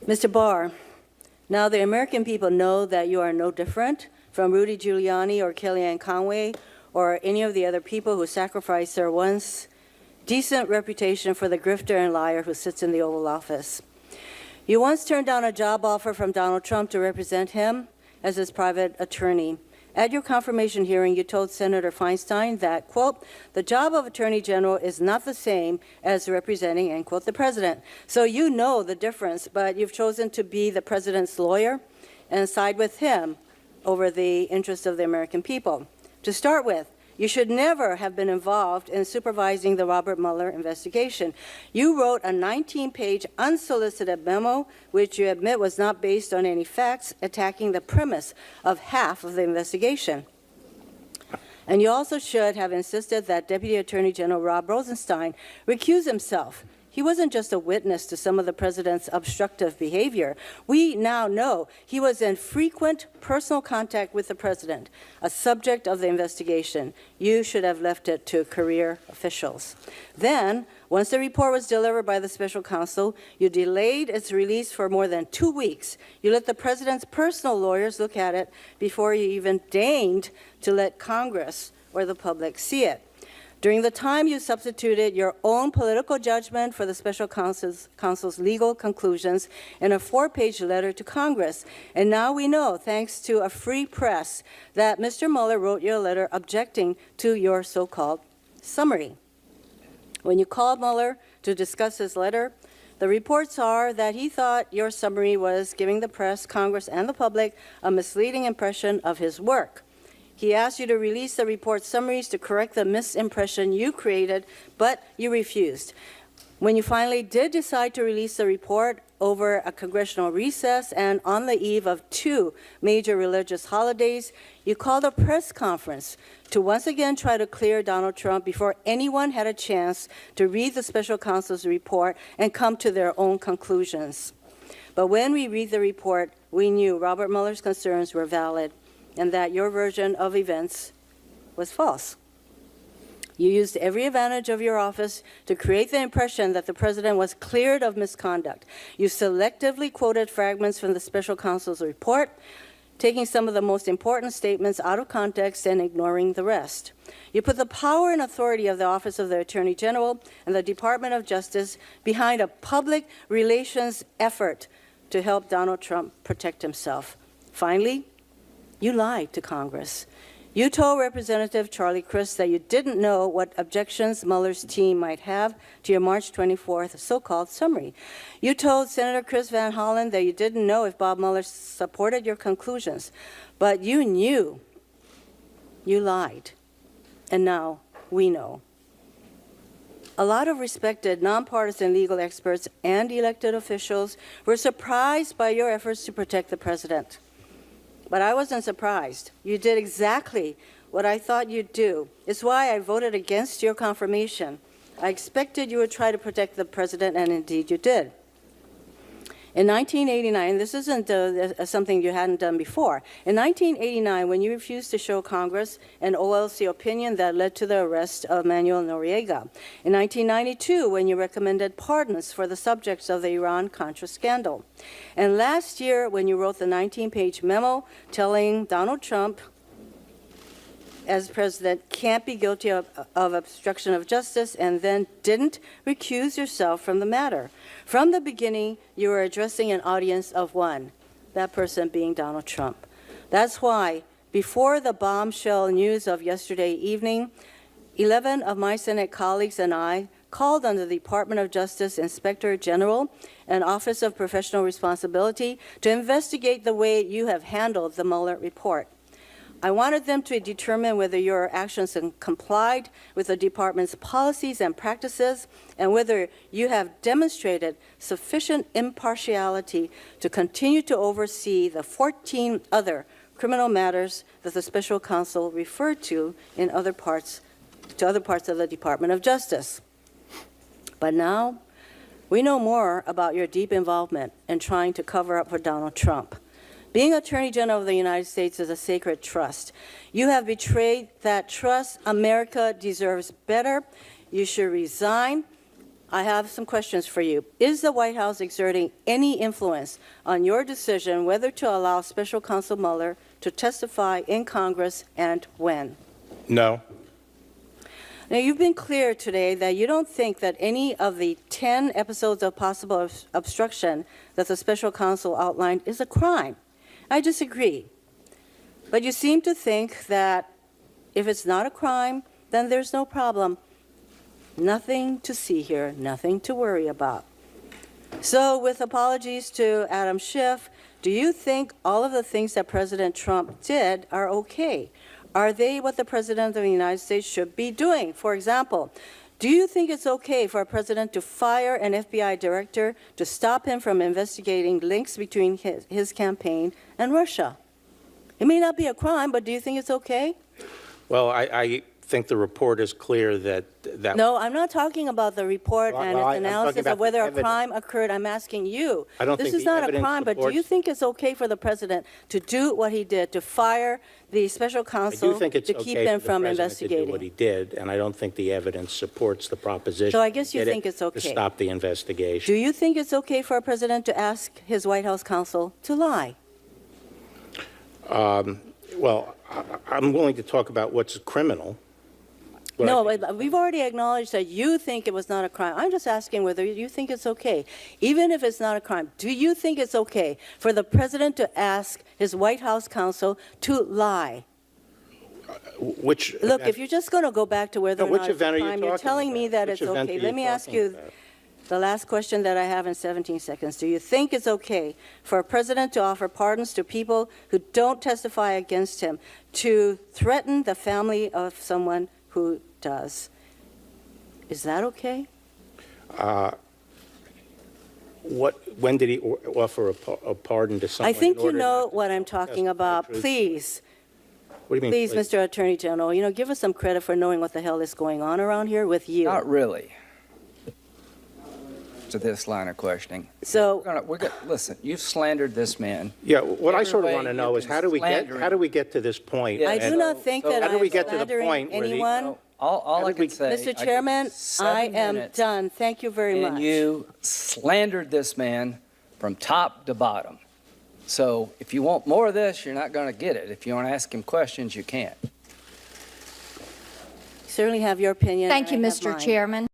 Mr. Barr, now the American people know that you are no different from Rudy Giuliani or Kellyanne Conway or any of the other people who sacrificed their once decent reputation for the grifter and liar who sits in the Oval Office. You once turned down a job offer from Donald Trump to represent him as his private attorney. At your confirmation hearing, you told Senator Feinstein that, quote, the job of Attorney General is not the same as representing, end quote, the president. So you know the difference, but you've chosen to be the president's lawyer and side with him over the interests of the American people. To start with, you should never have been involved in supervising the Robert Mueller investigation. You wrote a 19-page unsolicited memo, which you admit was not based on any facts, attacking the premise of half of the investigation. And you also should have insisted that Deputy Attorney General Rod Rosenstein recuse himself. He wasn't just a witness to some of the president's obstructive behavior. We now know he was in frequent personal contact with the president, a subject of the investigation. You should have left it to career officials. Then, once the report was delivered by the special counsel, you delayed its release for more than 2 weeks. You let the president's personal lawyers look at it before you even deigned to let Congress or the public see it. During the time, you substituted your own political judgment for the special counsel's legal conclusions in a 4-page letter to Congress. And now we know, thanks to a free press, that Mr. Mueller wrote your letter objecting to your so-called summary. When you called Mueller to discuss his letter, the reports are that he thought your summary was giving the press, Congress, and the public a misleading impression of his work. He asked you to release the report summaries to correct the misimpression you created, but you refused. When you finally did decide to release the report over a congressional recess and on the eve of 2 major religious holidays, you called a press conference to once again try to clear Donald Trump before anyone had a chance to read the special counsel's report and come to their own conclusions. But when we read the report, we knew Robert Mueller's concerns were valid and that your version of events was false. You used every advantage of your office to create the impression that the president was cleared of misconduct. You selectively quoted fragments from the special counsel's report, taking some of the most important statements out of context and ignoring the rest. You put the power and authority of the Office of the Attorney General and the Department of Justice behind a public relations effort to help Donald Trump protect himself. Finally, you lied to Congress. You told Representative Charlie Crist that you didn't know what objections Mueller's team might have to your March 24th so-called summary. You told Senator Chris Van Hollen that you didn't know if Bob Mueller supported your conclusions. But you knew. You lied. And now we know. A lot of respected nonpartisan legal experts and elected officials were surprised by your efforts to protect the president. But I wasn't surprised. You did exactly what I thought you'd do. It's why I voted against your confirmation. I expected you would try to protect the president, and indeed you did. In 1989, this isn't something you hadn't done before. In 1989, when you refused to show Congress an OLC opinion that led to the arrest of Manuel Noriega. In 1992, when you recommended pardons for the subjects of the Iran-Contra scandal. And last year, when you wrote the 19-page memo telling Donald Trump, as president, can't be guilty of obstruction of justice, and then didn't recuse yourself from the matter. From the beginning, you were addressing an audience of one, that person being Donald Trump. That's why, before the bombshell news of yesterday evening, 11 of my Senate colleagues and I called on the Department of Justice Inspector General and Office of Professional Responsibility to investigate the way you have handled the Mueller report. I wanted them to determine whether your actions complied with the department's policies and practices and whether you have demonstrated sufficient impartiality to continue to oversee the 14 other criminal matters that the special counsel referred to in other parts of the Department of Justice. But now, we know more about your deep involvement in trying to cover up for Donald Trump. Being Attorney General of the United States is a sacred trust. You have betrayed that trust. America deserves better. You should resign I have some questions for you. Is the White House exerting any influence on your decision whether to allow Special Counsel Mueller to testify in Congress and when? No. Now, you've been clear today that you don't think that any of the 10 episodes of possible obstruction that the Special Counsel outlined is a crime. I disagree. But you seem to think that if it's not a crime, then there's no problem. Nothing to see here, nothing to worry about. So, with apologies to Adam Schiff, do you think all of the things that President Trump did are okay? Are they what the President of the United States should be doing? For example, do you think it's okay for a president to fire an FBI director to stop him from investigating links between his campaign and Russia? It may not be a crime, but do you think it's okay? Well, I think the report is clear that... No, I'm not talking about the report and its analysis of whether a crime occurred. I'm asking you. I don't this think is not a crime, but do you think it's okay for the president to do what he did, to fire the special counsel to keep them from investigating? I do think it's okay for the president to do what he did, and I don't think the evidence supports the proposition. So I guess you think it's okay. To stop the investigation. Do you think it's okay for a president to ask his White House counsel to lie? Well, I'm willing to talk about what's criminal. No, we've already acknowledged that you think it was not a crime. I'm just asking whether you think it's okay. Even if it's not a crime, do you think it's okay for the president to ask his White House counsel to lie? Look, if you're just going to go back to whether or not it's a crime, you're telling me that it's okay. Let me ask you the last question that I have in 17 seconds. Do you think it's okay for a president to offer pardons to people who don't testify against him, to threaten the family of someone who does? Is that okay? When did he offer a pardon to someone? I think you know what I'm talking about. Please. What do you mean? Please, Mr. Attorney General, give us some credit for knowing what the hell is going on around here with you. Not really. To this line of questioning. So listen, you've slandered this man. Yeah, what I sort of want to know is how do we get to this point? I do not think that I'm slandering anyone. All I can say, Mr. Chairman, I am done. Thank you very much. And you slandered this man from top to bottom. So if you want more of this, you're not going to get it. If you want to ask him questions, you can't. Certainly have your opinion. Thank you, Mr. Chairman.